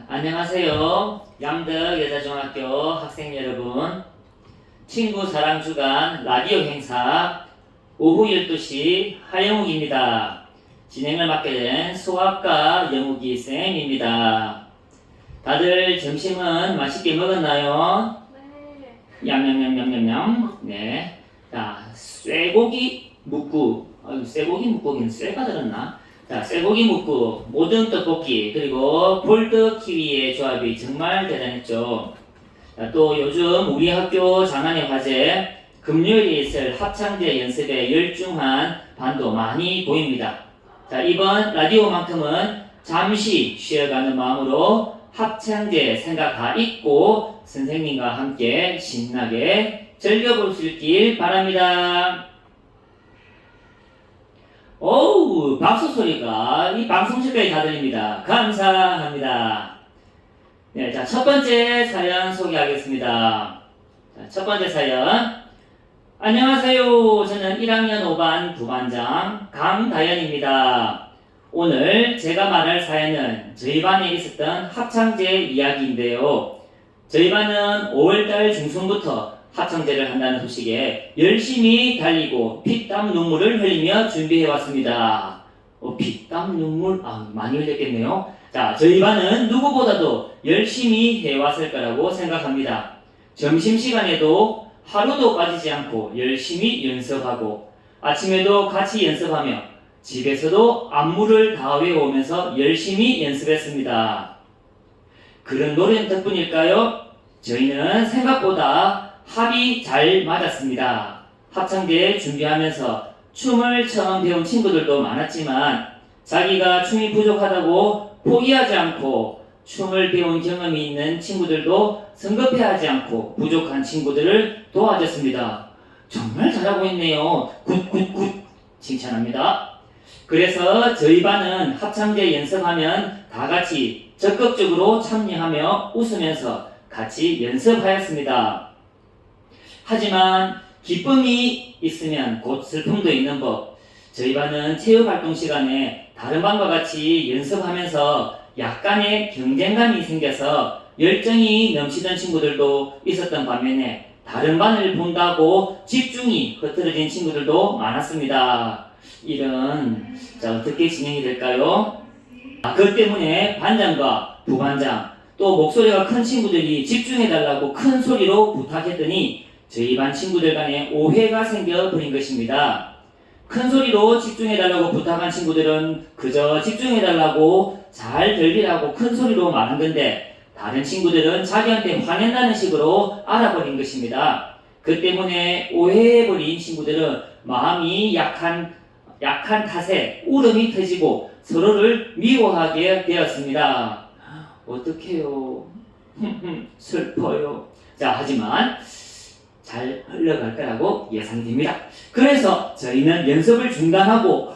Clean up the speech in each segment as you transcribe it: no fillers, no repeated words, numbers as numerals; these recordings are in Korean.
안녕하세요. 양덕 여자중학교 학생 여러분. 친구 사랑 주간 라디오 행사 오후 12시 하영욱입니다. 진행을 맡게 된 수학과 영욱이 쌤입니다. 다들 점심은 맛있게 먹었나요? 네. 얌얌얌얌얌얌. 네. 자, 쇠고기 묵국. 쇠고기 묵국에는 쇠가 들었나? 자, 쇠고기 묵국, 모든 떡볶이, 그리고 볼드 키위의 조합이 정말 대단했죠. 자, 또 요즘 우리 학교 장안의 화제, 금요일에 있을 합창제 연습에 열중한 반도 많이 보입니다. 자, 이번 라디오만큼은 잠시 쉬어가는 마음으로 합창제 생각 다 잊고 선생님과 함께 신나게 즐겨볼 수 있길 바랍니다. 어우, 박수 소리가 이 방송실까지 다 들립니다. 감사합니다. 네, 자, 첫 번째 사연 소개하겠습니다. 자, 첫 번째 사연. 안녕하세요. 저는 1학년 5반 부반장 강다연입니다. 오늘 제가 말할 사연은 저희 반에 있었던 합창제 이야기인데요. 저희 반은 5월달 중순부터 합창제를 한다는 소식에 열심히 달리고 피땀 눈물을 흘리며 준비해왔습니다. 피땀 눈물? 많이 흘렸겠네요. 자, 저희 반은 누구보다도 열심히 해왔을 거라고 생각합니다. 점심시간에도 하루도 빠지지 않고 열심히 연습하고 아침에도 같이 연습하며 집에서도 안무를 다 외워오면서 열심히 연습했습니다. 그런 노래 덕분일까요? 저희는 생각보다 합이 잘 맞았습니다. 합창대 준비하면서 춤을 처음 배운 친구들도 많았지만 자기가 춤이 부족하다고 포기하지 않고 춤을 배운 경험이 있는 친구들도 성급해하지 않고 부족한 친구들을 도와줬습니다. 정말 잘하고 있네요. 굿굿굿 칭찬합니다. 그래서 저희 반은 합창대 연습하면 다 같이 적극적으로 참여하며 웃으면서 같이 연습하였습니다. 하지만 기쁨이 있으면 곧 슬픔도 있는 법. 저희 반은 체육활동 시간에 다른 반과 같이 연습하면서 약간의 경쟁감이 생겨서 열정이 넘치던 친구들도 있었던 반면에 다른 반을 본다고 집중이 흐트러진 친구들도 많았습니다. 자, 어떻게 진행이 될까요? 그것 때문에 반장과 부반장 또 목소리가 큰 친구들이 집중해달라고 큰 소리로 부탁했더니 저희 반 친구들 간에 오해가 생겨버린 것입니다. 큰 소리로 집중해달라고 부탁한 친구들은 그저 집중해달라고 잘 들리라고 큰 소리로 말한 건데 다른 친구들은 자기한테 화낸다는 식으로 알아버린 것입니다. 그 때문에 오해해버린 친구들은 마음이 약한 탓에 울음이 터지고 서로를 미워하게 되었습니다. 어떡해요. 슬퍼요. 자, 하지만 잘 흘러갈 거라고 예상됩니다. 그래서 저희는 연습을 중단하고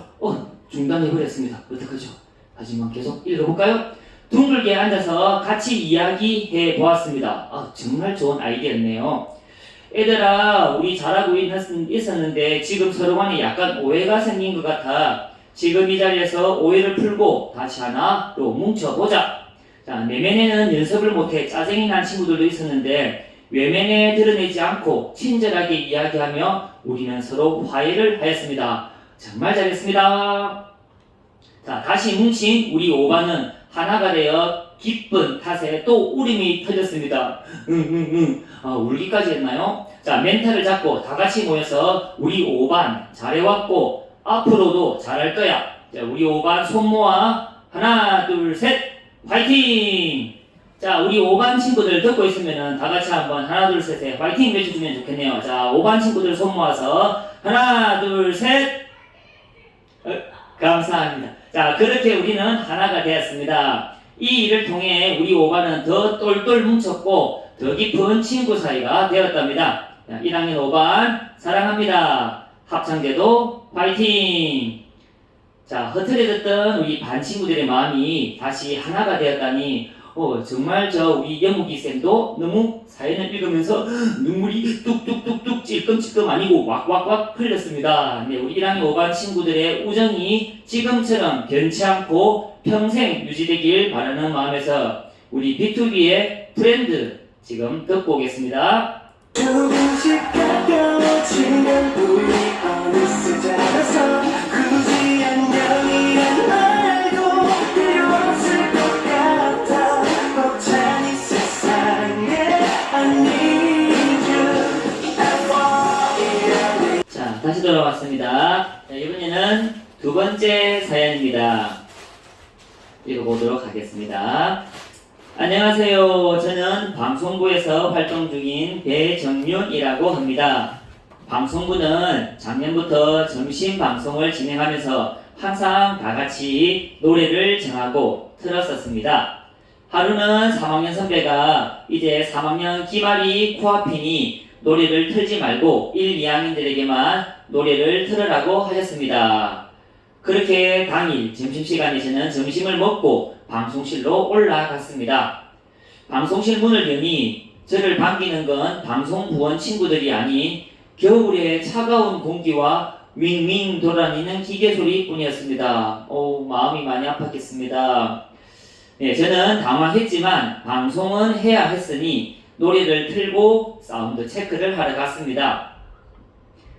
중단해버렸습니다. 어떡하죠? 하지만 계속 읽어볼까요? 둥글게 앉아서 같이 이야기해 보았습니다. 정말 좋은 아이디어였네요. 얘들아, 우리 잘하고 있었는데 지금 서로 간에 약간 오해가 생긴 것 같아. 지금 이 자리에서 오해를 풀고 다시 하나로 뭉쳐보자. 자, 내면에는 연습을 못해 짜증이 난 친구들도 있었는데 외면에 드러내지 않고 친절하게 이야기하며 우리는 서로 화해를 하였습니다. 정말 잘했습니다. 자, 다시 뭉친 우리 5반은 하나가 되어 기쁜 탓에 또 울음이 터졌습니다. 울기까지 했나요? 자, 멘탈을 잡고 다 같이 모여서 우리 5반 잘해왔고 앞으로도 잘할 거야. 자, 우리 5반 손 모아 하나 둘 셋 화이팅! 자, 우리 5반 친구들 듣고 있으면은 다 같이 한번 하나 둘 셋에 화이팅 외쳐주면 좋겠네요. 자, 5반 친구들 손 모아서 하나 둘 셋 감사합니다. 자, 그렇게 우리는 하나가 되었습니다. 이 일을 통해 우리 5반은 더 똘똘 뭉쳤고 더 깊은 친구 사이가 되었답니다. 자, 1학년 5반 사랑합니다. 합창제도 화이팅! 자, 흐트러졌던 우리 반 친구들의 마음이 다시 하나가 되었다니 정말 우리 영욱이 쌤도 너무 사연을 읽으면서 눈물이 뚝뚝뚝뚝 찔끔찔끔 아니고 왁왁왁 흘렸습니다. 네, 우리 1학년 5반 친구들의 우정이 지금처럼 변치 않고 평생 유지되길 바라는 마음에서 우리 B2B의 프렌드 지금 듣고 오겠습니다. 조금씩 가까워지면 우리 어느새 자라서 굳이 안녕이란 말도 필요 없을 것 같아 벅찬 이 세상에 I need you F.O.E.L.E. 자, 다시 돌아왔습니다. 자, 이번에는 두 번째 사연입니다. 읽어보도록 하겠습니다. 안녕하세요. 저는 방송부에서 활동 중인 배정윤이라고 합니다. 방송부는 작년부터 점심 방송을 진행하면서 항상 다 같이 노래를 정하고 틀었었습니다. 하루는 3학년 선배가 이제 3학년 기말이 코앞이니 노래를 틀지 말고 1, 2학년들에게만 노래를 틀으라고 하셨습니다. 그렇게 당일 점심시간에 저는 점심을 먹고 방송실로 올라갔습니다. 방송실 문을 여니 저를 반기는 건 방송부원 친구들이 아닌 겨울의 차가운 공기와 윙윙 돌아다니는 기계 소리뿐이었습니다. 마음이 많이 아팠겠습니다. 네, 저는 당황했지만 방송은 해야 했으니 노래를 틀고 사운드 체크를 하러 갔습니다.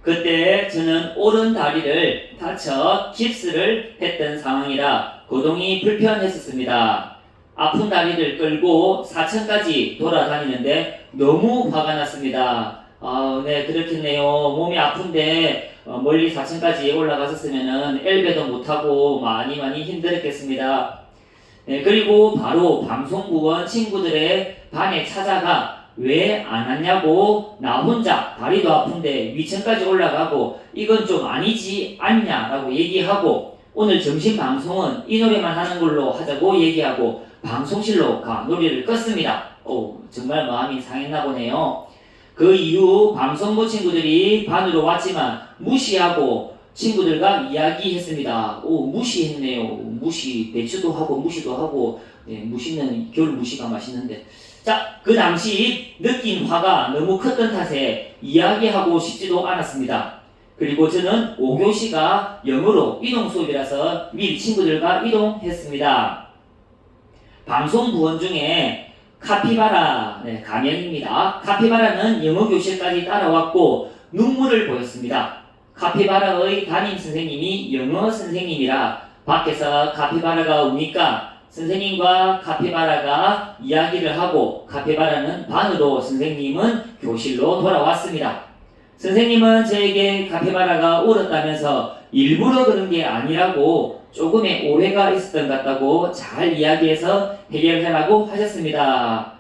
그때 저는 오른 다리를 다쳐 깁스를 했던 상황이라 거동이 불편했었습니다. 아픈 다리를 끌고 사천까지 돌아다니는데 너무 화가 났습니다. 네, 그렇겠네요. 몸이 아픈데 멀리 사천까지 올라갔었으면 엘베도 못하고 많이 힘들었겠습니다. 네, 그리고 바로 방송부원 친구들의 반에 찾아가 왜 안 왔냐고 나 혼자 다리도 아픈데 위층까지 올라가고 이건 좀 아니지 않냐라고 얘기하고 오늘 점심 방송은 이 노래만 하는 걸로 하자고 얘기하고 방송실로 가 노래를 껐습니다. 정말 마음이 상했나 보네요. 그 이후 방송부 친구들이 반으로 왔지만 무시하고 친구들과 이야기했습니다. 무시했네요. 무시, 배추도 하고 무시도 하고. 네, 무시는 겨울 무시가 맛있는데. 자, 그 당시 느낀 화가 너무 컸던 탓에 이야기하고 싶지도 않았습니다. 그리고 저는 5교시가 영어로 이동 수업이라서 미리 친구들과 이동했습니다. 방송부원 중에 카피바라, 네, 가명입니다. 카피바라는 영어 교실까지 따라왔고 눈물을 보였습니다. 카피바라의 담임 선생님이 영어 선생님이라 밖에서 카피바라가 우니까 선생님과 카피바라가 이야기를 하고 카피바라는 반으로 선생님은 교실로 돌아왔습니다. 선생님은 저에게 카피바라가 울었다면서 일부러 그런 게 아니라고 조금의 오해가 있었던 것 같다고 잘 이야기해서 해결하라고 하셨습니다.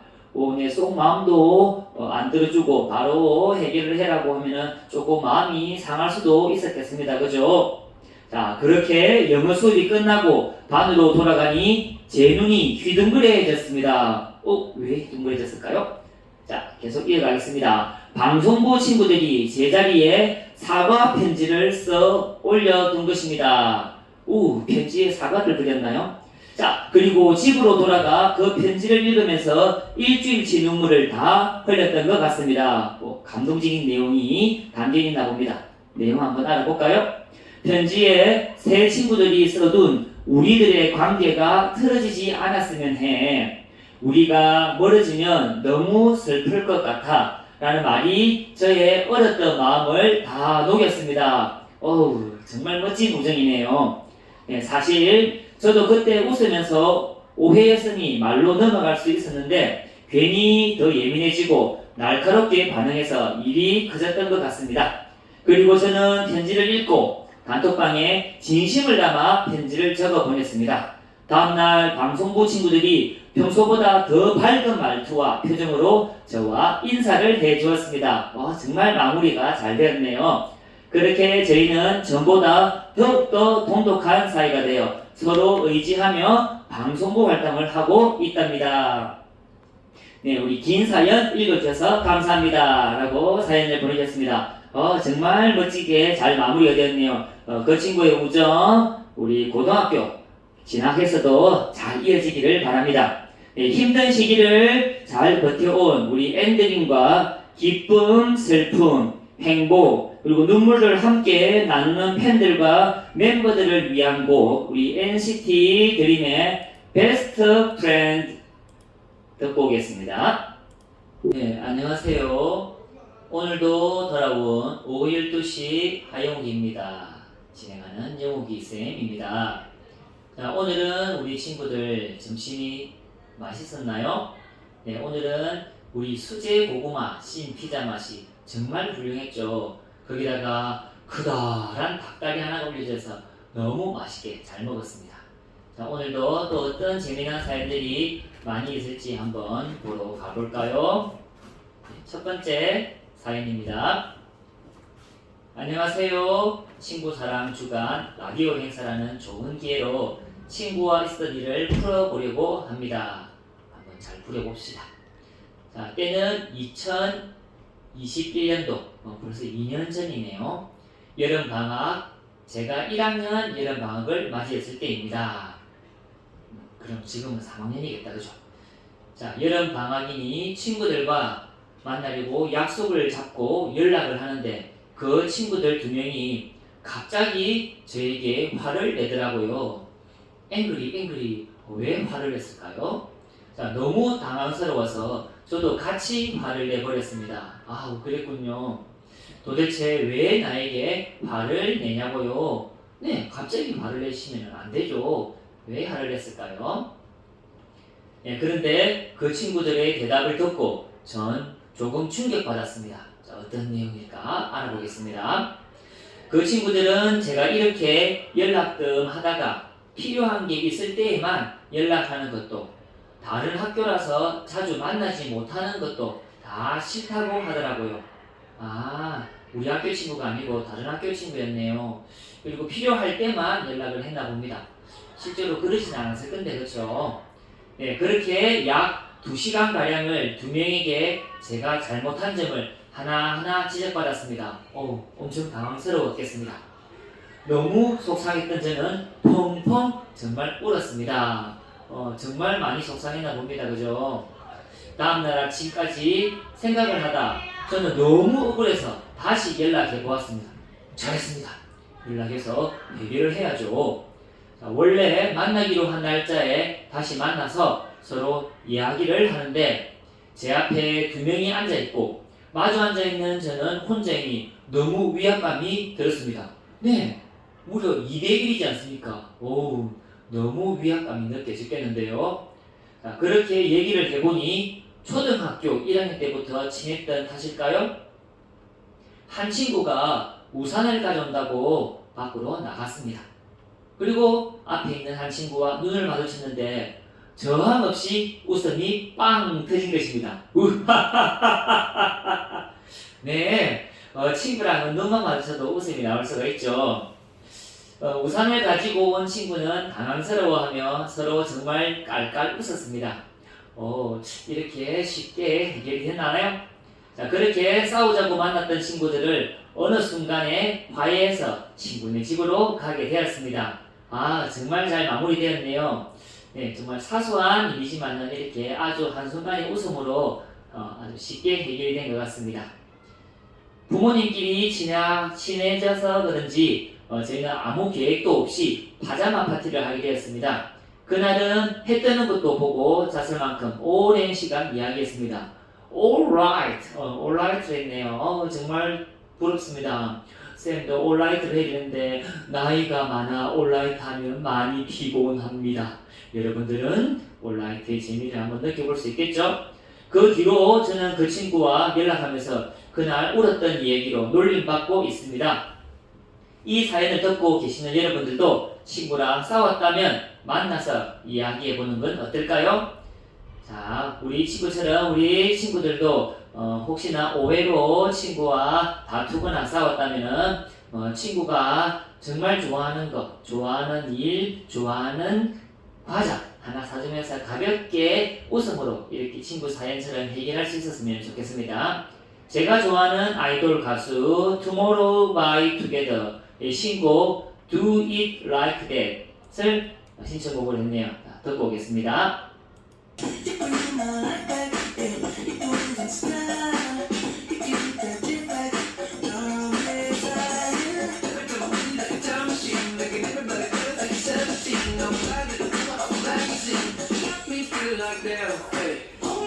네, 속마음도 안 들어주고 바로 해결을 해라고 하면은 조금 마음이 상할 수도 있었겠습니다. 그죠? 자, 그렇게 영어 수업이 끝나고 반으로 돌아가니 제 눈이 휘둥그레졌습니다. 왜 휘둥그레졌을까요? 자, 계속 이어가겠습니다. 방송부 친구들이 제자리에 사과 편지를 써 올려둔 것입니다. 편지에 사과를 그렸나요? 자, 그리고 집으로 돌아가 그 편지를 읽으면서 일주일치 눈물을 다 흘렸던 것 같습니다. 감동적인 내용이 담겨있나 봅니다. 내용 한번 알아볼까요? 편지에 새 친구들이 써둔 우리들의 관계가 틀어지지 않았으면 해. 우리가 멀어지면 너무 슬플 것 같아. 라는 말이 저의 어렸던 마음을 다 녹였습니다. 정말 멋진 우정이네요. 네, 사실 저도 그때 웃으면서 오해였으니 말로 넘어갈 수 있었는데 괜히 더 예민해지고 날카롭게 반응해서 일이 커졌던 것 같습니다. 그리고 저는 편지를 읽고 단톡방에 진심을 담아 편지를 적어 보냈습니다. 다음날 방송부 친구들이 평소보다 더 밝은 말투와 표정으로 저와 인사를 해주었습니다. 정말 마무리가 잘 되었네요. 그렇게 저희는 전보다 더욱더 돈독한 사이가 되어 서로 의지하며 방송부 활동을 하고 있답니다. 네, 우리 긴 사연 읽어주셔서 감사합니다. 라고 사연을 보내주셨습니다. 정말 멋지게 잘 마무리가 되었네요. 그 친구의 우정, 우리 고등학교 진학해서도 잘 이어지기를 바랍니다. 네, 힘든 시기를 잘 버텨온 우리 앤드림과 기쁨, 슬픔, 행복, 그리고 눈물을 함께 나누는 팬들과 멤버들을 위한 곡, 우리 NCT 드림의 Best Friend 듣고 오겠습니다. 네, 안녕하세요. 오늘도 돌아온 오후 12시 하영욱입니다. 진행하는 영욱이쌤입니다. 자, 오늘은 우리 친구들 점심이 맛있었나요? 네, 오늘은 우리 수제 고구마 씬 피자 맛이 정말 훌륭했죠. 거기다가 크다란 닭다리 하나 올려져서 너무 맛있게 잘 먹었습니다. 자, 오늘도 또 어떤 재미난 사연들이 많이 있을지 한번 보러 가볼까요? 네, 첫 번째 사연입니다. 안녕하세요. 친구사랑 주간 라디오 행사라는 좋은 기회로 친구와 있었던 일을 풀어보려고 합니다. 한번 잘 풀어봅시다. 자, 때는 2021년도, 벌써 2년 전이네요. 여름방학, 제가 1학년 여름방학을 맞이했을 때입니다. 그럼 지금은 3학년이겠다, 그죠? 자, 여름방학이니 친구들과 만나려고 약속을 잡고 연락을 하는데 그 친구들 2명이 갑자기 저에게 화를 내더라고요. 앵그리, 왜 화를 냈을까요? 자, 너무 당황스러워서 저도 같이 화를 내버렸습니다. 아, 그랬군요. 도대체 왜 나에게 화를 내냐고요? 네, 갑자기 화를 내시면 안 되죠. 왜 화를 냈을까요? 네, 그런데 그 친구들의 대답을 듣고 전 조금 충격받았습니다. 자, 어떤 내용일까 알아보겠습니다. 그 친구들은 제가 이렇게 연락뜸 하다가 필요한 게 있을 때에만 연락하는 것도, 다른 학교라서 자주 만나지 못하는 것도 다 싫다고 하더라고요. 아, 우리 학교 친구가 아니고 다른 학교 친구였네요. 그리고 필요할 때만 연락을 했나 봅니다. 실제로 그러진 않았을 건데, 그렇죠? 네, 그렇게 약 2시간 가량을 2명에게 제가 잘못한 점을 하나하나 지적받았습니다. 엄청 당황스러웠겠습니다. 너무 속상했던 저는 펑펑 정말 울었습니다. 정말 많이 속상했나 봅니다. 그죠? 다음날 아침까지 생각을 하다 저는 너무 억울해서 다시 연락해 보았습니다. 잘했습니다. 연락해서 해결을 해야죠. 자, 원래 만나기로 한 날짜에 다시 만나서 서로 이야기를 하는데 제 앞에 2명이 앉아있고 마주 앉아있는 저는 혼자이니 너무 위압감이 들었습니다. 네, 무려 2대1이지 않습니까? 오우, 너무 위압감이 느껴지겠는데요. 자, 그렇게 얘기를 해보니 초등학교 1학년 때부터 친했던 탓일까요? 한 친구가 우산을 가져온다고 밖으로 나갔습니다. 그리고 앞에 있는 한 친구와 눈을 마주쳤는데 저항없이 웃음이 빵 터진 것입니다. 네, 친구랑은 눈만 마주쳐도 웃음이 나올 수가 있죠. 우산을 가지고 온 친구는 당황스러워하며 서로 정말 깔깔 웃었습니다. 이렇게 쉽게 해결이 되나요? 자, 그렇게 싸우자고 만났던 친구들을 어느 순간에 화해해서 친구네 집으로 가게 되었습니다. 아, 정말 잘 마무리되었네요. 네, 정말 사소한 일이지만 이렇게 아주 한순간의 웃음으로 아주 쉽게 해결이 된 것 같습니다. 부모님끼리 친해져서 그런지 저희는 아무 계획도 없이 파자마 파티를 하게 되었습니다. 그날은 해 뜨는 것도 보고 잤을 만큼 오랜 시간 이야기했습니다. Alright, alright를 했네요. 정말 부럽습니다. 쌤도 alright를 해야 되는데 나이가 많아 alright 하면 많이 피곤합니다. 여러분들은 alright의 재미를 한번 느껴볼 수 있겠죠? 그 뒤로 저는 그 친구와 연락하면서 그날 울었던 얘기로 놀림받고 있습니다. 이 사연을 듣고 계시는 여러분들도 친구랑 싸웠다면 만나서 이야기해보는 건 어떨까요? 자, 우리 친구처럼 우리 친구들도 혹시나 오해로 친구와 다투거나 싸웠다면은 친구가 정말 좋아하는 것, 좋아하는 일, 좋아하는 과자 하나 사주면서 가볍게 웃음으로 이렇게 친구 사연처럼 해결할 수 있었으면 좋겠습니다. 제가 좋아하는 아이돌 가수 Tomorrow by Together의 신곡 Do It Like That을 신청곡을 했네요. 자, 듣고 오겠습니다. like that. Hey.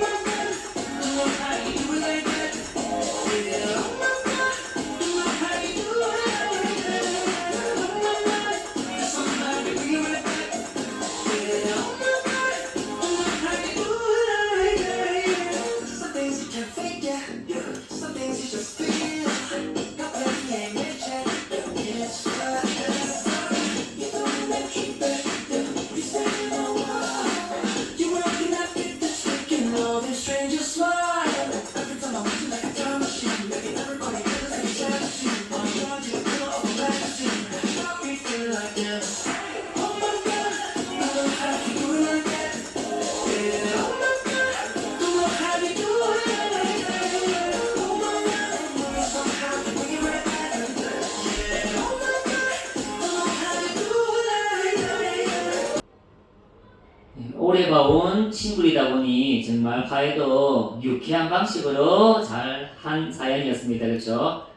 오래 봐온 친구이다 보니 정말 화해도 유쾌한 방식으로 잘 한 사연이었습니다. 그렇죠?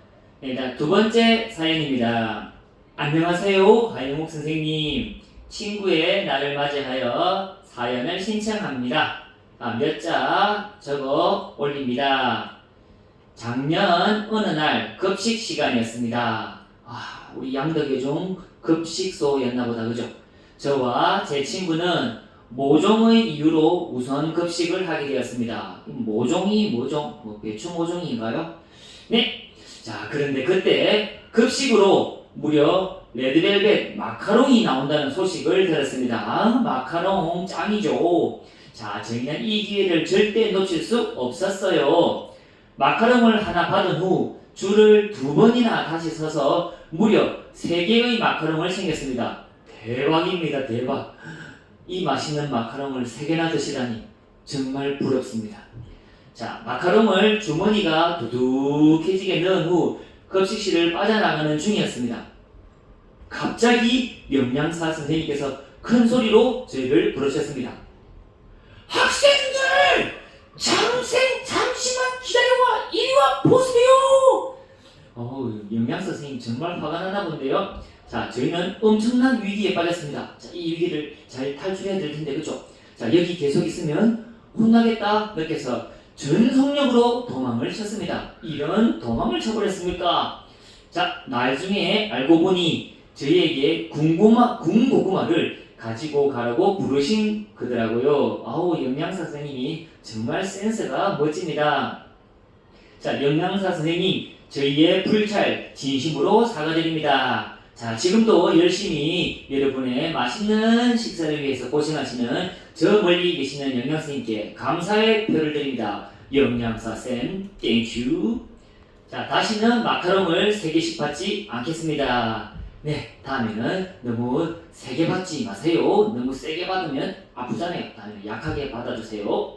네, 두 번째 사연입니다. 안녕하세요, 하영욱 선생님. 친구의 날을 맞이하여 사연을 신청합니다. 몇 자 적어 올립니다. 작년 어느 날 급식 시간이었습니다. 우리 양덕여중 급식소였나 보다, 그죠? 저와 제 친구는 모종의 이유로 우선 급식을 하게 되었습니다. 모종이 배추 모종인가요? 네. 자, 그런데 그때 급식으로 무려 레드벨벳 마카롱이 나온다는 소식을 들었습니다. 마카롱 짱이죠. 자, 저희는 이 기회를 절대 놓칠 수 없었어요. 마카롱을 하나 받은 후 줄을 2번이나 다시 서서 무려 3개의 마카롱을 챙겼습니다. 대박입니다, 대박. 이 맛있는 마카롱을 3개나 드시다니 정말 부럽습니다. 자, 마카롱을 주머니가 두둑해지게 넣은 후 급식실을 빠져나가는 중이었습니다. 갑자기 영양사 선생님께서 큰 소리로 저희를 부르셨습니다. 학생들! 잠시만 기다려와! 이리 와 보세요! 영양사 선생님 정말 화가 나나 본데요. 자, 저희는 엄청난 위기에 빠졌습니다. 자, 이 위기를 잘 탈출해야 될 텐데, 그죠? 자, 여기 계속 있으면 혼나겠다 느껴서 전속력으로 도망을 쳤습니다. 이런 도망을 쳐버렸습니까? 자, 나중에 알고 보니 저희에게 군고구마를 가지고 가라고 부르신 그더라고요. 영양사 선생님이 정말 센스가 멋집니다. 자, 영양사 선생님, 저희의 불찰 진심으로 사과드립니다. 자, 지금도 열심히 여러분의 맛있는 식사를 위해서 고생하시는 저 멀리 계시는 영양사님께 감사의 표를 드립니다. 영양사쌤, 땡큐. 자, 다시는 마카롱을 3개씩 받지 않겠습니다. 네, 다음에는 너무 세게 받지 마세요. 너무 세게 받으면 아프잖아요. 다음에는 약하게 받아주세요.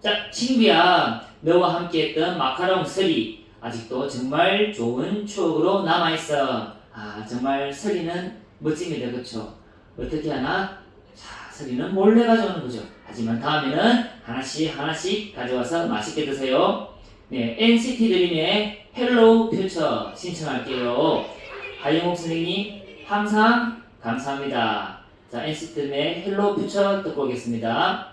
자, 친구야, 너와 함께 했던 마카롱 서리 아직도 정말 좋은 추억으로 남아있어. 정말 서리는 멋집니다. 그렇죠? 어떻게 하나? 자, 서리는 몰래 가져오는 거죠. 하지만 다음에는 하나씩 가져와서 맛있게 드세요. 네, NCT 드림의 헬로우 퓨처 신청할게요. 하영욱 선생님 항상 감사합니다. 자, NCT 드림의 헬로우 퓨처 듣고 오겠습니다.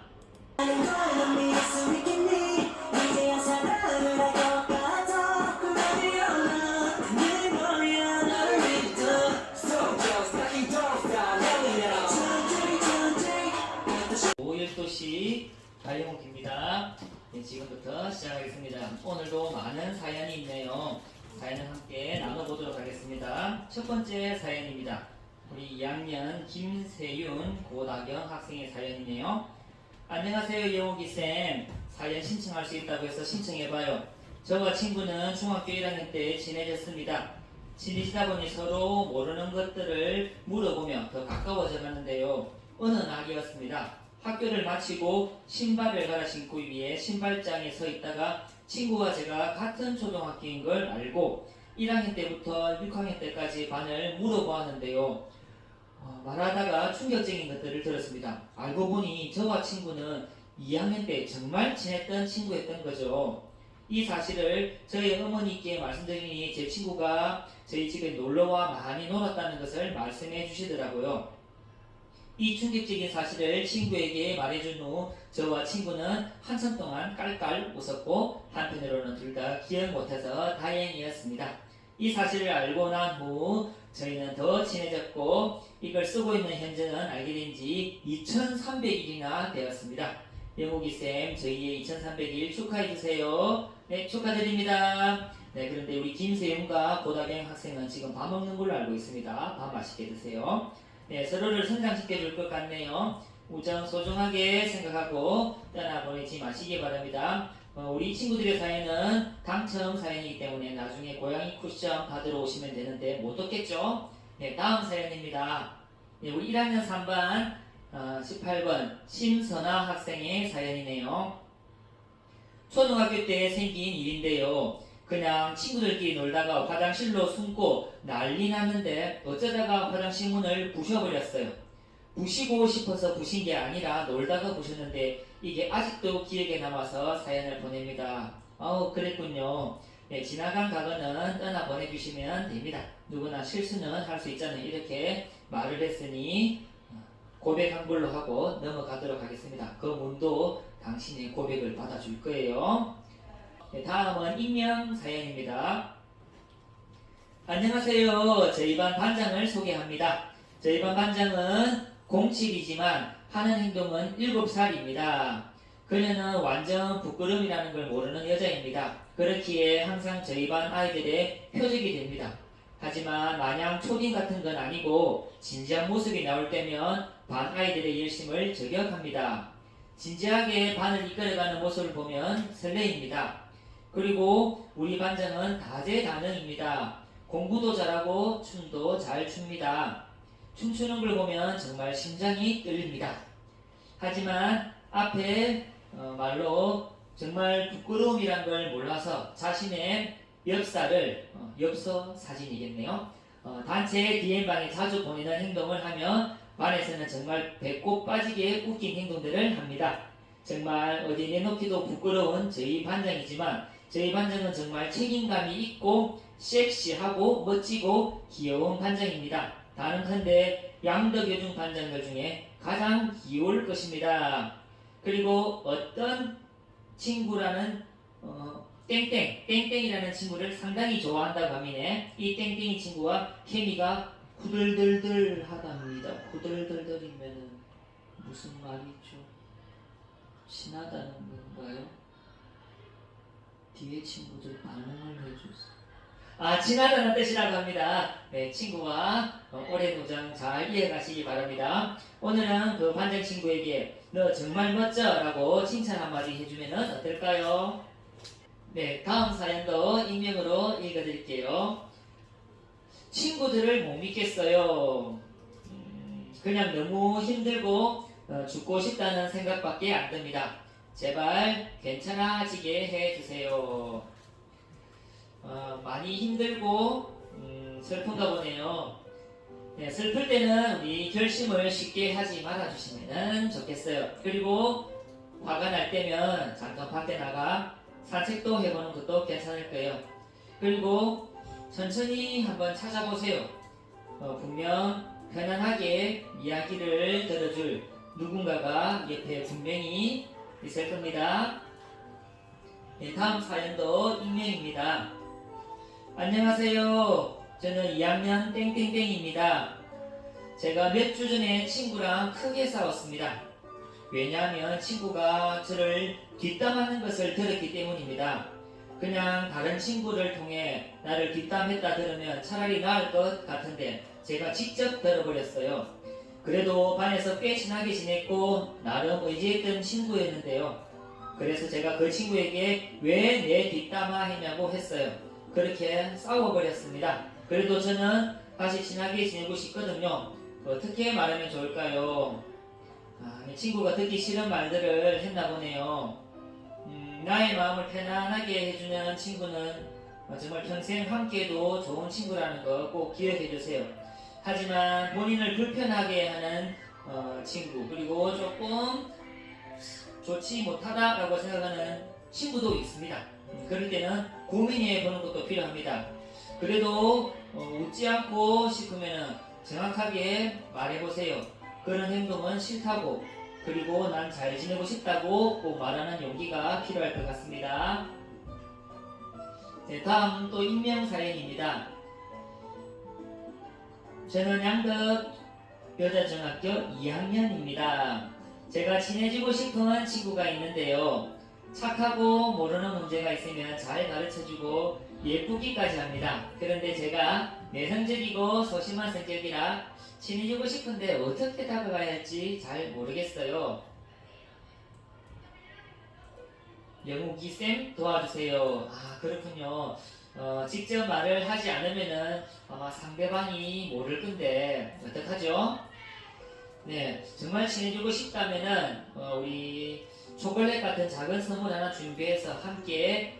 오일도시 하영욱입니다. 네, 지금부터 시작하겠습니다. 오늘도 많은 사연이 있네요. 사연을 함께 나눠보도록 하겠습니다. 첫 번째 사연입니다. 우리 2학년 김세윤 고다경 학생의 사연이네요. 안녕하세요, 영욱이쌤. 사연 신청할 수 있다고 해서 신청해봐요. 저와 친구는 중학교 1학년 때 친해졌습니다. 지내시다 보니 서로 모르는 것들을 물어보며 더 가까워져 가는데요. 어느 날이었습니다. 학교를 마치고 신발을 갈아 신고 위에 신발장에 서 있다가 친구와 제가 같은 초등학교인 걸 알고 1학년 때부터 6학년 때까지 반을 물어보았는데요. 말하다가 충격적인 것들을 들었습니다. 알고 보니 저와 친구는 2학년 때 정말 친했던 친구였던 거죠. 이 사실을 저희 어머니께 말씀드리니 제 친구가 저희 집에 놀러와 많이 놀았다는 것을 말씀해 주시더라고요. 이 충격적인 사실을 친구에게 말해준 후 저와 친구는 한참 동안 깔깔 웃었고 한편으로는 둘 다 기억 못해서 다행이었습니다. 이 사실을 알고 난 후 저희는 더 친해졌고 이걸 쓰고 있는 현재는 알게 된 지 2300일이나 되었습니다. 영욱이쌤, 저희의 2300일 축하해주세요. 네, 축하드립니다. 네, 그런데 우리 김세윤과 고다경 학생은 지금 밥 먹는 걸로 알고 있습니다. 밥 맛있게 드세요. 네, 서로를 성장시켜 줄 것 같네요. 우정 소중하게 생각하고 떠나보내지 마시기 바랍니다. 우리 친구들의 사연은 당첨 사연이기 때문에 나중에 고양이 쿠션 받으러 오시면 되는데 못 얻겠죠? 네, 다음 사연입니다. 네, 우리 1학년 3반 18번 심선아 학생의 사연이네요. 초등학교 때 생긴 일인데요. 그냥 친구들끼리 놀다가 화장실로 숨고 난리 났는데 어쩌다가 화장실 문을 부셔버렸어요. 부시고 싶어서 부신 게 아니라 놀다가 부셨는데 이게 아직도 기억에 남아서 사연을 보냅니다. 그랬군요. 네, 지나간 과거는 떠나 보내주시면 됩니다. 누구나 실수는 할 수 있잖아요. 이렇게 말을 했으니 고백한 걸로 하고 넘어가도록 하겠습니다. 그 문도 당신의 고백을 받아줄 거예요. 네, 다음은 익명 사연입니다. 안녕하세요. 저희 반 반장을 소개합니다. 저희 반 반장은 07이지만 하는 행동은 7살입니다. 그녀는 완전 부끄럼이라는 걸 모르는 여자입니다. 그렇기에 항상 저희 반 아이들의 표적이 됩니다. 하지만 마냥 초딩 같은 건 아니고 진지한 모습이 나올 때면 반 아이들의 열심을 저격합니다. 진지하게 반을 이끌어가는 모습을 보면 설레입니다. 그리고 우리 반장은 다재다능입니다. 공부도 잘하고 춤도 잘 춥니다. 춤추는 걸 보면 정말 심장이 떨립니다. 하지만 앞에 말로 정말 부끄러움이란 걸 몰라서 자신의 엽사를 엽서 사진이겠네요. 단체 DM방에 자주 보내는 행동을 하며 반에서는 정말 배꼽 빠지게 웃긴 행동들을 합니다. 정말 어디 내놓기도 부끄러운 저희 반장이지만 저희 반장은 정말 책임감이 있고 섹시하고 멋지고 귀여운 반장입니다. 다른컨대 양덕여중 반장들 중에 가장 귀여울 것입니다. 그리고 어떤 친구라는 땡땡이라는 친구를 상당히 좋아한다고 하미네. 이 땡땡이 친구와 케미가 후들들들 하답니다. 후들들들이면 무슨 말이죠? 친하다는 건가요? 뒤에 친구들 반응을 해주세요. 친하다는 뜻이라고 합니다. 네, 친구와 오랜 우정 잘 이어가시기 바랍니다. 오늘은 그 반장 친구에게 너 정말 멋져 라고 칭찬 한마디 해주면 어떨까요? 네, 다음 사연도 익명으로 읽어드릴게요. 친구들을 못 믿겠어요. 그냥 너무 힘들고 죽고 싶다는 생각밖에 안 듭니다. 제발 괜찮아지게 해주세요. 많이 힘들고 슬픈가 보네요. 네, 슬플 때는 우리 결심을 쉽게 하지 말아주시면 좋겠어요. 그리고 화가 날 때면 잠깐 밖에 나가 산책도 해보는 것도 괜찮을 거예요. 그리고 천천히 한번 찾아보세요. 분명 편안하게 이야기를 들어줄 누군가가 옆에 분명히 있을 겁니다. 네, 다음 사연도 익명입니다. 안녕하세요. 저는 2학년 땡땡땡입니다. 제가 몇 주 전에 친구랑 크게 싸웠습니다. 왜냐하면 친구가 저를 뒷담하는 것을 들었기 때문입니다. 그냥 다른 친구를 통해 나를 뒷담했다 들으면 차라리 나을 것 같은데 제가 직접 들어버렸어요. 그래도 반에서 꽤 친하게 지냈고 나름 의지했던 친구였는데요. 그래서 제가 그 친구에게 왜 내 뒷담화 했냐고 했어요. 그렇게 싸워버렸습니다. 그래도 저는 다시 친하게 지내고 싶거든요. 어떻게 말하면 좋을까요? 내 친구가 듣기 싫은 말들을 했나 보네요. 나의 마음을 편안하게 해주는 친구는 정말 평생 함께해도 좋은 친구라는 거 꼭 기억해 주세요. 하지만 본인을 불편하게 하는 친구, 그리고 조금 좋지 못하다라고 생각하는 친구도 있습니다. 그럴 때는 고민해 보는 것도 필요합니다. 그래도 웃지 않고 싶으면 정확하게 말해보세요. 그런 행동은 싫다고, 그리고 난 잘 지내고 싶다고 꼭 말하는 용기가 필요할 것 같습니다. 네, 다음 또 익명 사연입니다. 저는 양덕 여자중학교 2학년입니다. 제가 친해지고 싶은 친구가 있는데요. 착하고 모르는 문제가 있으면 잘 가르쳐주고 예쁘기까지 합니다. 그런데 제가 내성적이고 소심한 성격이라 친해지고 싶은데 어떻게 다가가야 할지 잘 모르겠어요. 영욱이쌤 도와주세요. 그렇군요. 직접 말을 하지 않으면은 아마 상대방이 모를 건데 어떡하죠? 네, 정말 친해지고 싶다면은 우리 초콜릿 같은 작은 선물 하나 준비해서 함께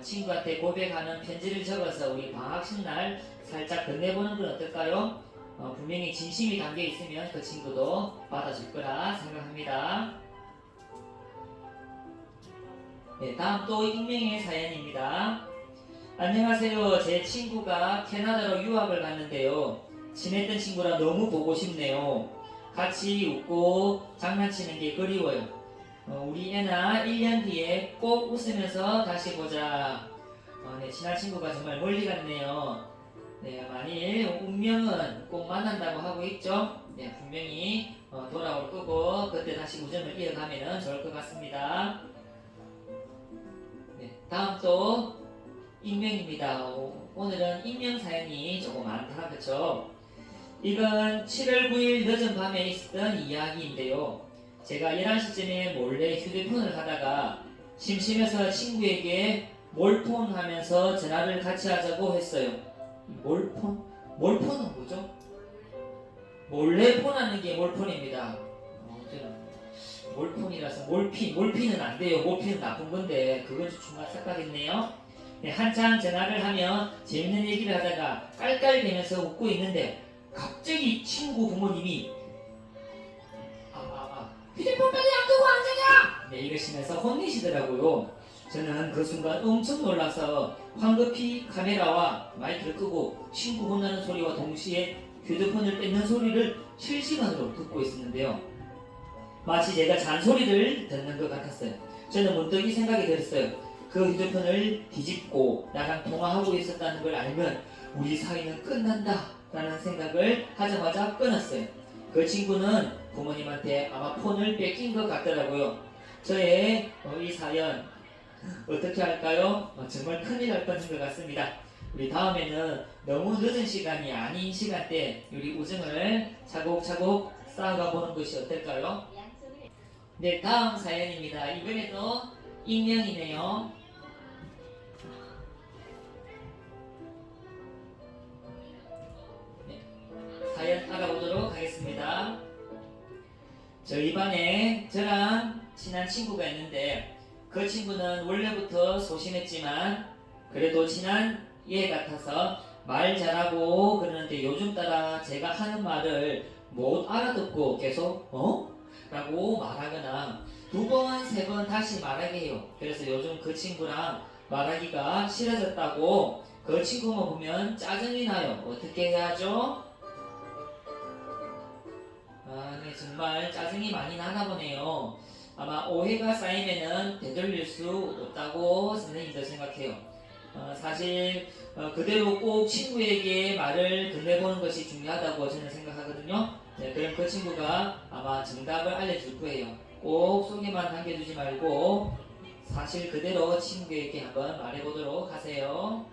친구한테 고백하는 편지를 적어서 우리 방학식 날 살짝 건네보는 건 어떨까요? 분명히 진심이 담겨 있으면 그 친구도 받아줄 거라 생각합니다. 네, 다음 또 익명의 사연입니다. 안녕하세요. 제 친구가 캐나다로 유학을 갔는데요. 친했던 친구라 너무 보고 싶네요. 같이 웃고 장난치는 게 그리워요. 우리 애나 1년 뒤에 꼭 웃으면서 다시 보자. 네, 친한 친구가 정말 멀리 갔네요. 네, 만일 운명은 꼭 만난다고 하고 있죠. 네, 분명히 돌아올 거고 그때 다시 우정을 이어가면 좋을 것 같습니다. 네, 다음 또 익명입니다. 오늘은 익명 사연이 조금 많다, 그쵸? 이건 7월 9일 늦은 밤에 있었던 이야기인데요. 제가 11시쯤에 몰래 휴대폰을 하다가 심심해서 친구에게 몰폰 하면서 전화를 같이 하자고 했어요. 몰폰? 몰폰은 뭐죠? 몰래 폰하는 게 몰폰입니다. 몰폰이라서 몰피는 안 돼요. 몰피는 나쁜 건데 그건 좀 중간 삭각했네요. 네, 한창 전화를 하며 재밌는 얘기를 하다가 깔깔대면서 웃고 있는데 갑자기 친구 부모님이 휴대폰까지 놔두고 앉으냐! 네, 이러시면서 혼내시더라고요. 저는 그 순간 엄청 놀라서 황급히 카메라와 마이크를 끄고 친구 혼나는 소리와 동시에 휴대폰을 뺏는 소리를 실시간으로 듣고 있었는데요. 마치 제가 잔소리를 듣는 것 같았어요. 저는 문득 이 생각이 들었어요. 그 휴대폰을 뒤집고 나랑 통화하고 있었다는 걸 알면 우리 사이는 끝난다 라는 생각을 하자마자 끊었어요. 그 친구는 부모님한테 아마 폰을 뺏긴 것 같더라고요. 저의 이 사연 어떻게 할까요? 정말 큰일 날 뻔한 것 같습니다. 우리 다음에는 너무 늦은 시간이 아닌 시간대 우리 우정을 차곡차곡 쌓아가 보는 것이 어떨까요? 네, 다음 사연입니다. 이번에도 익명이네요. 네, 사연 알아보도록 하겠습니다. 저희 반에 저랑 친한 친구가 있는데 그 친구는 원래부터 소심했지만 그래도 친한 얘 같아서 말 잘하고 그러는데 요즘 따라 제가 하는 말을 못 알아듣고 계속 라고 말하거나 2번, 3번 다시 말하게 해요. 그래서 요즘 그 친구랑 말하기가 싫어졌다고 그 친구만 보면 짜증이 나요. 어떻게 해야죠? 네, 정말 짜증이 많이 나나 보네요. 아마 오해가 쌓이면은 되돌릴 수 없다고 선생님도 생각해요. 사실 그대로 꼭 친구에게 말을 건네보는 것이 중요하다고 저는 생각하거든요. 네, 그럼 그 친구가 아마 정답을 알려줄 거예요. 꼭 속에만 남겨두지 말고 사실 그대로 친구에게 한번 말해보도록 하세요.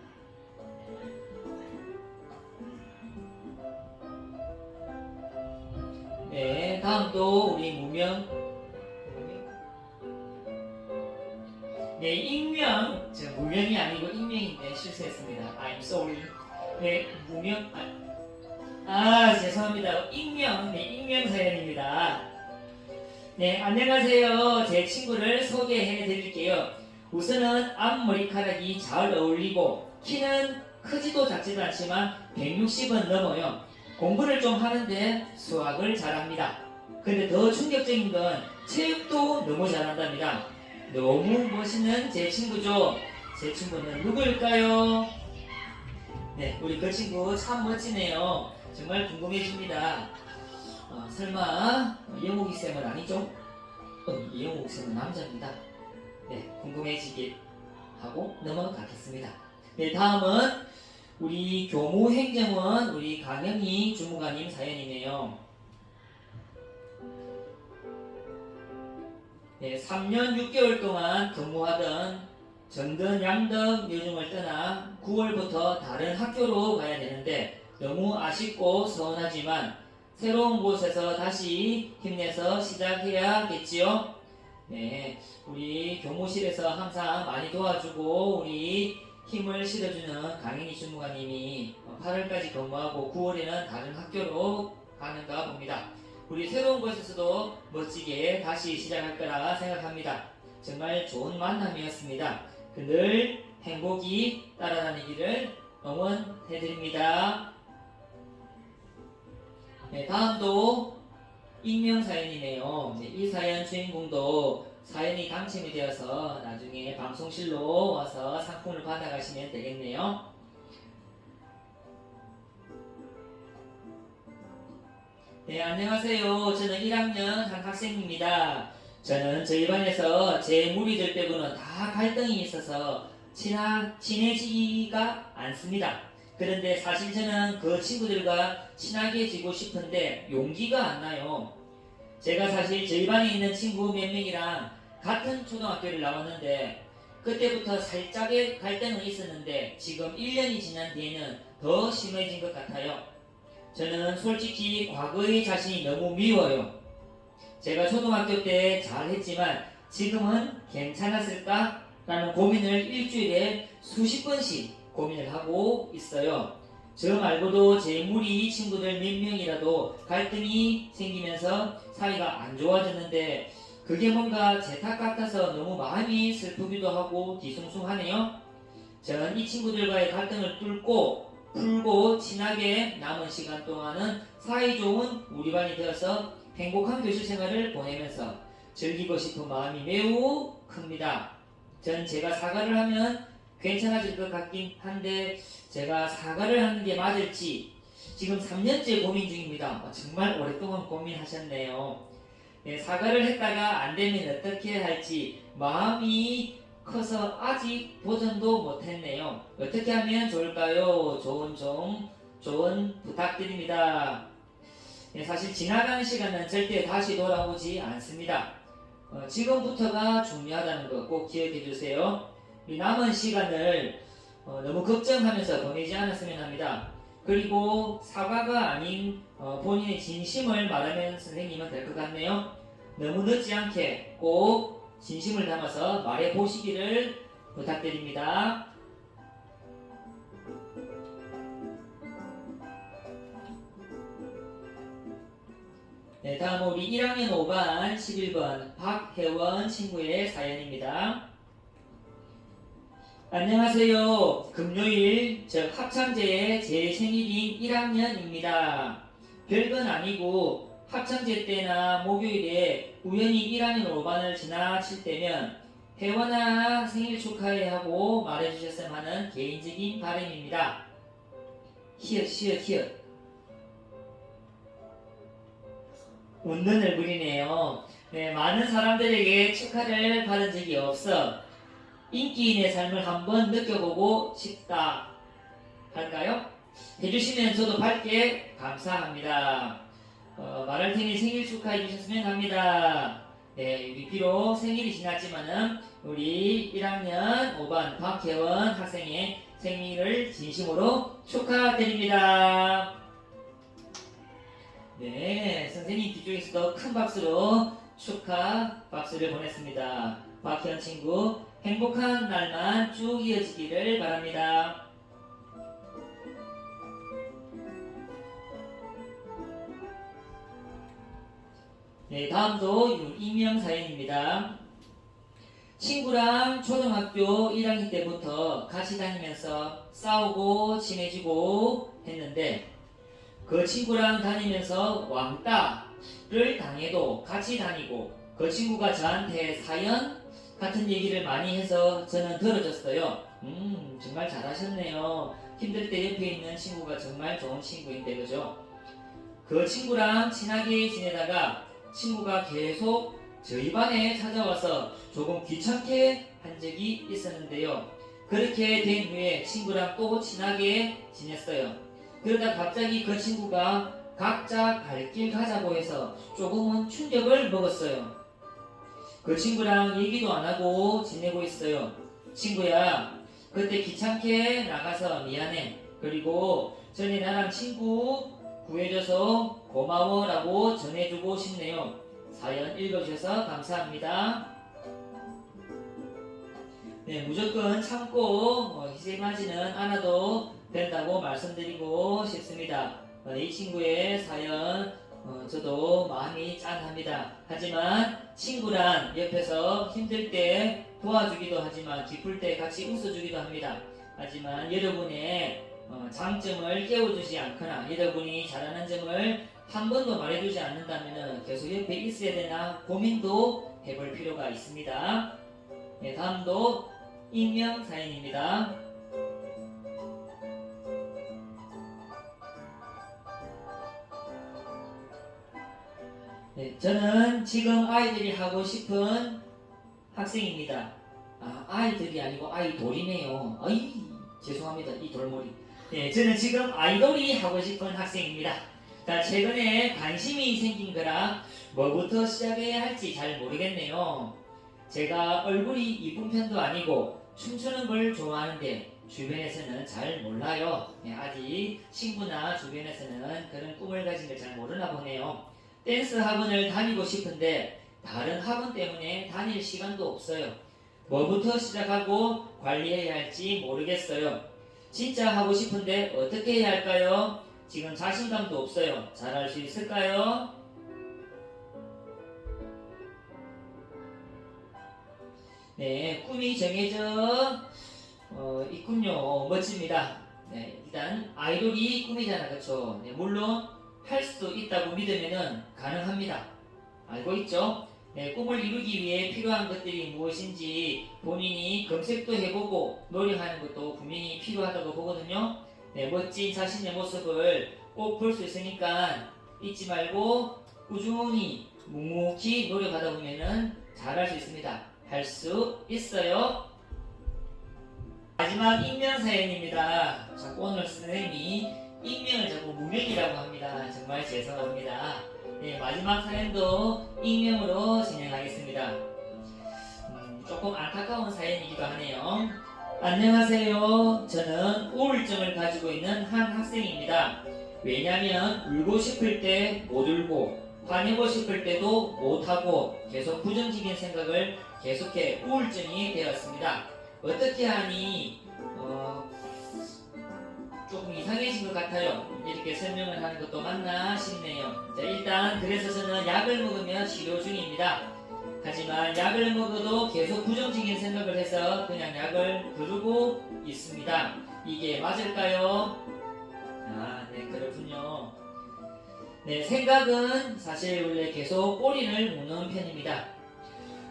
네, 다음 또 우리 네, 익명. 저 무명이 아니고 익명인데 실수했습니다. I'm sorry. 네, 무명. 죄송합니다. 익명. 네, 익명 사연입니다. 네, 안녕하세요. 제 친구를 소개해 드릴게요. 우선은 앞머리카락이 잘 어울리고 키는 크지도 작지도 않지만 160은 넘어요. 공부를 좀 하는데 수학을 잘합니다. 근데 더 충격적인 건 체육도 너무 잘한답니다. 너무 멋있는 제 친구죠. 제 친구는 누구일까요? 네, 우리 그 친구 참 멋지네요. 정말 궁금해집니다. 설마 이영욱이 쌤은 아니죠? 이영욱 쌤은 남자입니다. 네, 궁금해지길 하고 넘어가겠습니다. 네, 다음은 우리 교무행정원 우리 강영희 주무관님 사연이네요. 네, 3년 6개월 동안 근무하던 정든 양덕 요중을 떠나 9월부터 다른 학교로 가야 되는데 너무 아쉽고 서운하지만 새로운 곳에서 다시 힘내서 시작해야겠지요. 네, 우리 교무실에서 항상 많이 도와주고 우리 힘을 실어주는 강인희 주무관님이 8월까지 근무하고 9월에는 다른 학교로 가는가 봅니다. 우리 새로운 곳에서도 멋지게 다시 시작할 거라 생각합니다. 정말 좋은 만남이었습니다. 늘 행복이 따라다니기를 응원해드립니다. 네, 다음도 익명 사연이네요. 네, 이 사연 주인공도 사연이 당첨이 되어서 나중에 방송실로 와서 상품을 받아가시면 되겠네요. 네, 안녕하세요. 저는 1학년 한 학생입니다. 저는 저희 반에서 제 무리들 빼고는 다 갈등이 있어서 친해지기가 않습니다. 그런데 사실 저는 그 친구들과 친하게 지고 싶은데 용기가 안 나요. 제가 사실 저희 반에 있는 친구 몇 명이랑 같은 초등학교를 나왔는데 그때부터 살짝의 갈등은 있었는데 지금 1년이 지난 뒤에는 더 심해진 것 같아요. 저는 솔직히 과거의 자신이 너무 미워요. 제가 초등학교 때 잘했지만 지금은 괜찮았을까? 라는 고민을 일주일에 수십 번씩 고민을 하고 있어요. 저 말고도 제 무리 친구들 몇 명이라도 갈등이 생기면서 사이가 안 좋아졌는데 그게 뭔가 제 탓 같아서 너무 마음이 슬프기도 하고 뒤숭숭하네요. 전 이 친구들과의 갈등을 풀고 친하게 남은 시간 동안은 사이좋은 우리 반이 되어서 행복한 교실 생활을 보내면서 즐기고 싶은 마음이 매우 큽니다. 전 제가 사과를 하면 괜찮아질 것 같긴 한데 제가 사과를 하는 게 맞을지 지금 3년째 고민 중입니다. 정말 오랫동안 고민하셨네요. 네, 사과를 했다가 안 되면 어떻게 할지 마음이 커서 아직 도전도 못했네요. 어떻게 하면 좋을까요? 좋은 부탁드립니다. 네, 사실 지나간 시간은 절대 다시 돌아오지 않습니다. 지금부터가 중요하다는 거 꼭 기억해 주세요. 이 남은 시간을 너무 걱정하면서 보내지 않았으면 합니다. 그리고 사과가 아닌 본인의 진심을 말하면 선생님은 될 것 같네요. 너무 늦지 않게 꼭 진심을 담아서 말해 보시기를 부탁드립니다. 네, 다음 우리 1학년 5반 11번 박혜원 친구의 사연입니다. 안녕하세요. 금요일 즉 합창제의 제 생일인 1학년입니다. 별건 아니고 합창제 때나 목요일에 우연히 1학년 5반을 지나칠 때면 혜원아 생일 축하해 하고 말해주셨으면 하는 개인적인 바람입니다. 히읗 웃는 얼굴이네요. 네, 많은 사람들에게 축하를 받은 적이 없어 인기인의 삶을 한번 느껴보고 싶다 할까요? 해주시면 저도 밝게 감사합니다. 말할 테니 생일 축하해 주셨으면 합니다. 네, 우리 비록 생일이 지났지만은 우리 1학년 5반 박혜원 학생의 생일을 진심으로 축하드립니다. 네, 선생님 뒤쪽에서도 큰 박수로 축하 박수를 보냈습니다. 박혜원 친구 행복한 날만 쭉 이어지기를 바랍니다. 네, 다음도 익명 사연입니다. 친구랑 초등학교 1학년 때부터 같이 다니면서 싸우고 친해지고 했는데 그 친구랑 다니면서 왕따를 당해도 같이 다니고 그 친구가 저한테 사연 같은 얘기를 많이 해서 저는 들어줬어요. 정말 잘하셨네요. 힘들 때 옆에 있는 친구가 정말 좋은 친구인데 그죠? 그 친구랑 친하게 지내다가 친구가 계속 저희 반에 찾아와서 조금 귀찮게 한 적이 있었는데요. 그렇게 된 후에 친구랑 또 친하게 지냈어요. 그러다 갑자기 그 친구가 각자 갈 길 가자고 해서 조금은 충격을 먹었어요. 그 친구랑 얘기도 안 하고 지내고 있어요. 친구야, 그때 귀찮게 나가서 미안해. 그리고 전에 나랑 친구 구해줘서 고마워라고 전해주고 싶네요. 사연 읽어주셔서 감사합니다. 네, 무조건 참고 희생하지는 않아도 된다고 말씀드리고 싶습니다. 이 친구의 사연 저도 마음이 짠합니다. 하지만 친구란 옆에서 힘들 때 도와주기도 하지만 기쁠 때 같이 웃어주기도 합니다. 하지만 여러분의 장점을 깨워주지 않거나 여러분이 잘하는 점을 한 번도 말해주지 않는다면 계속 옆에 있어야 되나 고민도 해볼 필요가 있습니다. 네, 다음도 익명 사연입니다. 네, 저는 지금 아이들이 하고 싶은 학생입니다. 아이들이 아니고 아이돌이네요. 죄송합니다. 이 돌머리. 네, 저는 지금 아이돌이 하고 싶은 학생입니다. 자, 최근에 관심이 생긴 거라 뭐부터 시작해야 할지 잘 모르겠네요. 제가 얼굴이 이쁜 편도 아니고 춤추는 걸 좋아하는데 주변에서는 잘 몰라요. 네, 아직 친구나 주변에서는 그런 꿈을 가진 걸 잘 모르나 보네요. 댄스 학원을 다니고 싶은데 다른 학원 때문에 다닐 시간도 없어요. 뭐부터 시작하고 관리해야 할지 모르겠어요. 진짜 하고 싶은데 어떻게 해야 할까요? 지금 자신감도 없어요. 잘할 수 있을까요? 네, 꿈이 정해져 있군요. 멋집니다. 네, 일단 아이돌이 꿈이잖아, 그렇죠? 네, 물론 할 수 있다고 믿으면 가능합니다. 알고 있죠? 네, 꿈을 이루기 위해 필요한 것들이 무엇인지 본인이 검색도 해보고 노력하는 것도 분명히 필요하다고 보거든요. 네, 멋진 자신의 모습을 꼭 볼 수 있으니까 잊지 말고 꾸준히 묵묵히 노력하다 보면은 잘할 수 있습니다. 할 수 있어요. 마지막 익명 사연입니다. 자꾸 오늘 선생님이 익명을 자꾸 무명이라고 합니다. 정말 죄송합니다. 네, 마지막 사연도 익명으로 진행하겠습니다. 조금 안타까운 사연이기도 하네요. 안녕하세요. 저는 우울증을 가지고 있는 한 학생입니다. 왜냐면 울고 싶을 때 못 울고 화내고 싶을 때도 못하고 계속 부정적인 생각을 계속해 우울증이 되었습니다. 어떻게 하니 조금 이상해진 것 같아요. 이렇게 설명을 하는 것도 맞나 싶네요. 자, 일단 그래서 저는 약을 먹으며 치료 중입니다. 하지만 약을 먹어도 계속 부정적인 생각을 해서 그냥 약을 두르고 있습니다. 이게 맞을까요? 네, 그렇군요. 네, 생각은 사실 원래 계속 꼬리를 무는 편입니다.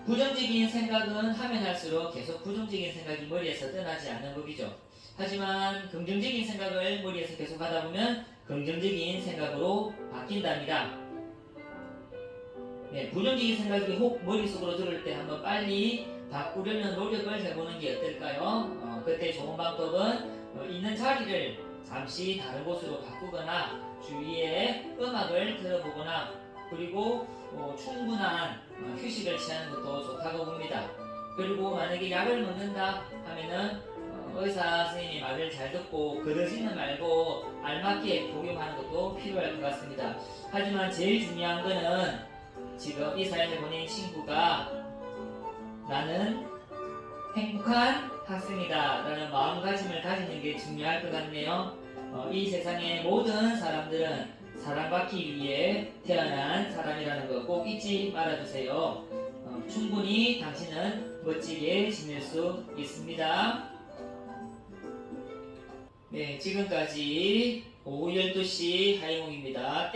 부정적인 생각은 하면 할수록 계속 부정적인 생각이 머리에서 떠나지 않는 법이죠. 하지만 긍정적인 생각을 머리에서 계속 하다 보면 긍정적인 생각으로 바뀐답니다. 네, 부정적인 생각이 혹 머릿속으로 들을 때 한번 빨리 바꾸려는 노력을 해보는 게 어떨까요? 그때 좋은 방법은 있는 자리를 잠시 다른 곳으로 바꾸거나 주위에 음악을 들어보거나 그리고 충분한 휴식을 취하는 것도 좋다고 봅니다. 그리고 만약에 약을 먹는다 하면은 의사 선생님이 말을 잘 듣고 그러지는 말고 알맞게 복용하는 것도 필요할 것 같습니다. 하지만 제일 중요한 거는 지금 이 사연을 보낸 친구가 나는 행복한 학생이다 라는 마음가짐을 가지는 게 중요할 것 같네요. 이 세상의 모든 사람들은 사랑받기 위해 태어난 사람이라는 거 꼭 잊지 말아주세요. 충분히 당신은 멋지게 지낼 수 있습니다. 네, 지금까지 오후 12시 하이몽입니다.